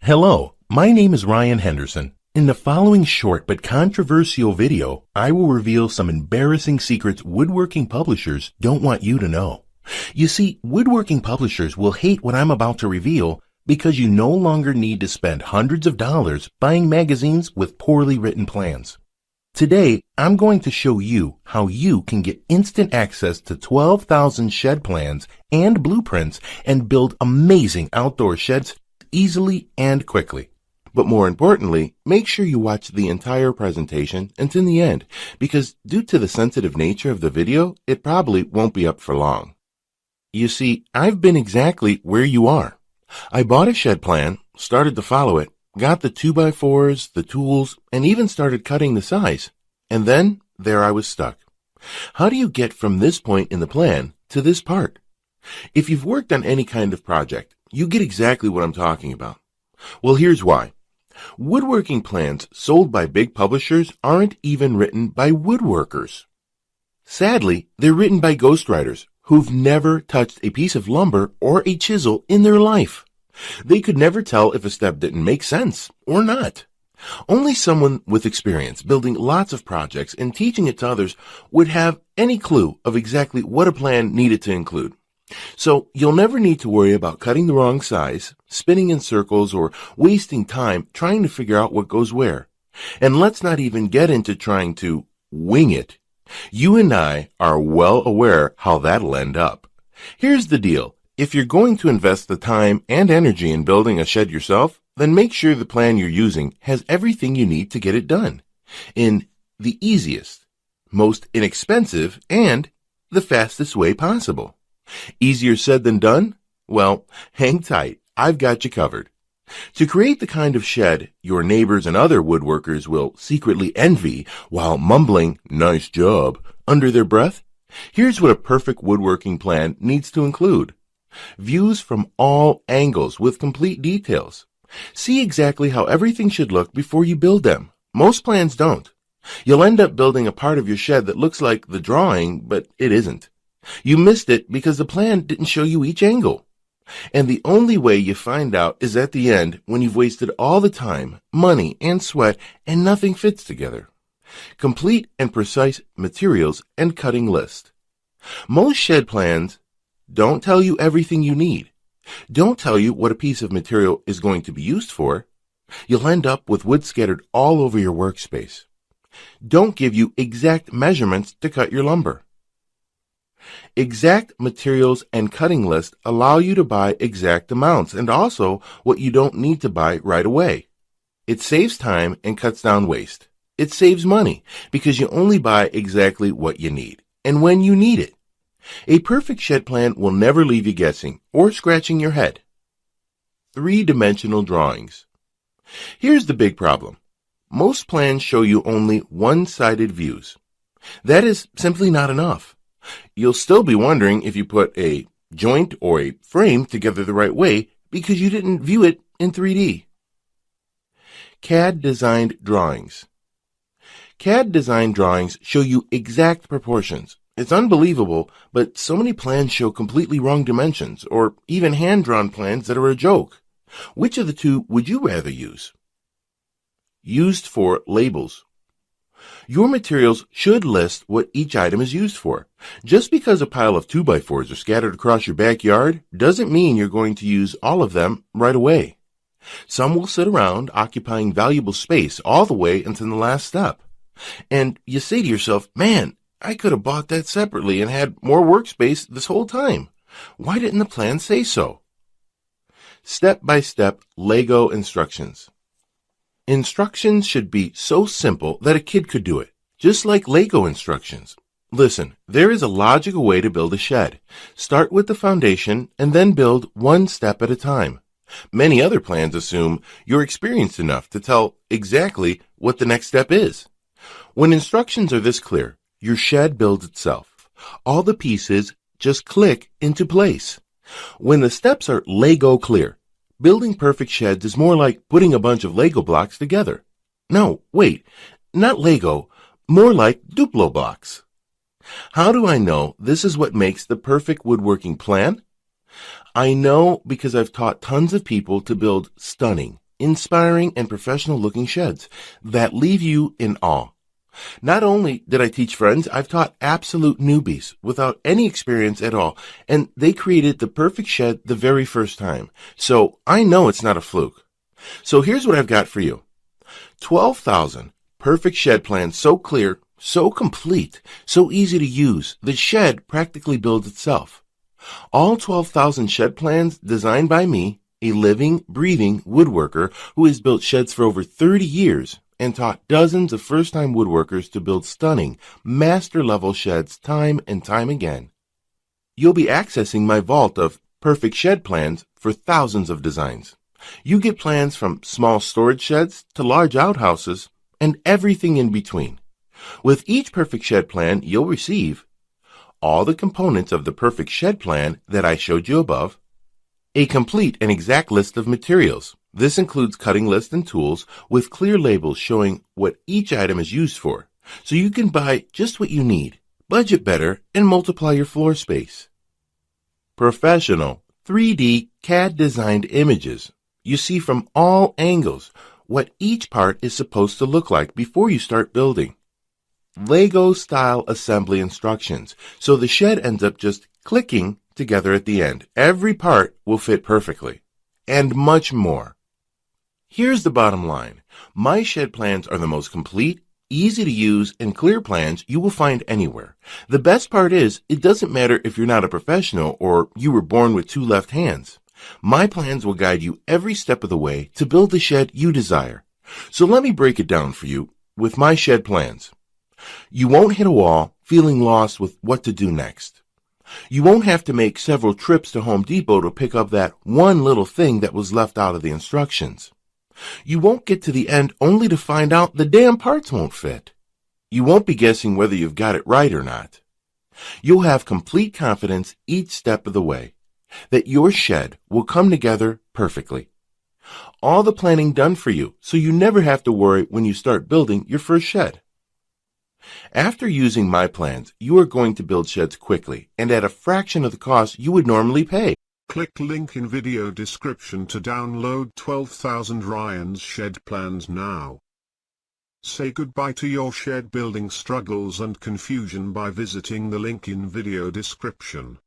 Hello, my name is Ryan Henderson. In the following short but controversial video, I will reveal some embarrassing secrets woodworking publishers don't want you to know. You see, woodworking publishers will hate what I'm about to reveal because you no longer need to spend hundreds of dollars buying magazines with poorly written plans. Today, I'm going to show you how you can get instant access to 12,000 shed plans and blueprints and build amazing outdoor sheds easily and quickly. But more importantly, make sure you watch the entire presentation until the end, because due to the sensitive nature of the video, it probably won't be up for long. You see, I've been exactly where you are. I bought a shed plan, started to follow it, got the 2x4s, the tools, and even started cutting the size. And then, there I was stuck. How do you get from this point in the plan to this part? If you've worked on any kind of project, you get exactly what I'm talking about. Well, here's why. Woodworking plans sold by big publishers aren't even written by woodworkers. Sadly, they're written by ghostwriters who've never touched a piece of lumber or a chisel in their life. They could never tell if a step didn't make sense or not. Only someone with experience building lots of projects and teaching it to others would have any clue of exactly what a plan needed to include. So you'll never need to worry about cutting the wrong size, spinning in circles, or wasting time trying to figure out what goes where. And let's not even get into trying to wing it. You and I are well aware how that'll end up. Here's the deal. If you're going to invest the time and energy in building a shed yourself, then make sure the plan you're using has everything you need to get it done in the easiest, most inexpensive, and the fastest way possible. Easier said than done? Well, hang tight. I've got you covered. To create the kind of shed your neighbors and other woodworkers will secretly envy while mumbling, "Nice job," under their breath, here's what a perfect woodworking plan needs to include. Views from all angles with complete details. See exactly how everything should look before you build them. Most plans don't. You'll end up building a part of your shed that looks like the drawing, but it isn't. You missed it because the plan didn't show you each angle. And the only way you find out is at the end when you've wasted all the time, money, and sweat and nothing fits together. Complete and precise materials and cutting list. Most shed plans don't tell you everything you need. Don't tell you what a piece of material is going to be used for. You'll end up with wood scattered all over your workspace. Don't give you exact measurements to cut your lumber. Exact materials and cutting list allow you to buy exact amounts and also what you don't need to buy right away. It saves time and cuts down waste. It saves money because you only buy exactly what you need and when you need it. A perfect shed plan will never leave you guessing or scratching your head. 3-dimensional drawings. Here's the big problem. Most plans show you only one-sided views. That is simply not enough. You'll still be wondering if you put a joint or a frame together the right way because you didn't view it in 3D. CAD designed drawings. CAD designed drawings show you exact proportions. It's unbelievable, but so many plans show completely wrong dimensions or even hand-drawn plans that are a joke. Which of the two would you rather use? Used for labels. Your materials should list what each item is used for. Just because a pile of 2x4s are scattered across your backyard doesn't mean you're going to use all of them right away. Some will sit around occupying valuable space all the way until the last step. And you say to yourself, man, I could have bought that separately and had more workspace this whole time. Why didn't the plan say so? Step-by-step Lego instructions. Instructions should be so simple that a kid could do it, just like Lego instructions. Listen, there is a logical way to build a shed. Start with the foundation and then build one step at a time. Many other plans assume you're experienced enough to tell exactly what the next step is. When instructions are this clear, your shed builds itself. All the pieces just click into place. When the steps are Lego clear, building perfect sheds is more like putting a bunch of Lego blocks together. No, wait, not Lego, more like Duplo blocks. How do I know this is what makes the perfect woodworking plan? I know because I've taught tons of people to build stunning, inspiring, and professional-looking sheds that leave you in awe. Not only did I teach friends, I've taught absolute newbies without any experience at all, and they created the perfect shed the very first time. So I know it's not a fluke. So here's what I've got for you. 12,000 perfect shed plans, so clear, so complete, so easy to use, the shed practically builds itself. All 12,000 shed plans designed by me, a living, breathing woodworker who has built sheds for over 30 years and taught dozens of first-time woodworkers to build stunning, master-level sheds time and time again. You'll be accessing my vault of perfect shed plans for thousands of designs. You get plans from small storage sheds to large outhouses and everything in between. With each perfect shed plan, you'll receive all the components of the perfect shed plan that I showed you above, a complete and exact list of materials. This includes cutting lists and tools with clear labels showing what each item is used for, so you can buy just what you need, budget better, and multiply your floor space. Professional 3D CAD-designed images. You see from all angles what each part is supposed to look like before you start building. Lego-style assembly instructions, so the shed ends up just clicking together at the end. Every part will fit perfectly, and much more. Here's the bottom line. My shed plans are the most complete, easy to use, and clear plans you will find anywhere. The best part is, it doesn't matter if you're not a professional or you were born with two left hands. My plans will guide you every step of the way to build the shed you desire. So let me break it down for you with my shed plans. You won't hit a wall feeling lost with what to do next. You won't have to make several trips to Home Depot to pick up that one little thing that was left out of the instructions. You won't get to the end only to find out the damn parts won't fit. You won't be guessing whether you've got it right or not. You'll have complete confidence each step of the way that your shed will come together perfectly. All the planning done for you, so you never have to worry when you start building your first shed. After using my plans, you are going to build sheds quickly and at a fraction of the cost you would normally pay. Click link in video description to download 12,000 Ryan's shed plans now. Say goodbye to your shed building struggles and confusion by visiting the link in video description.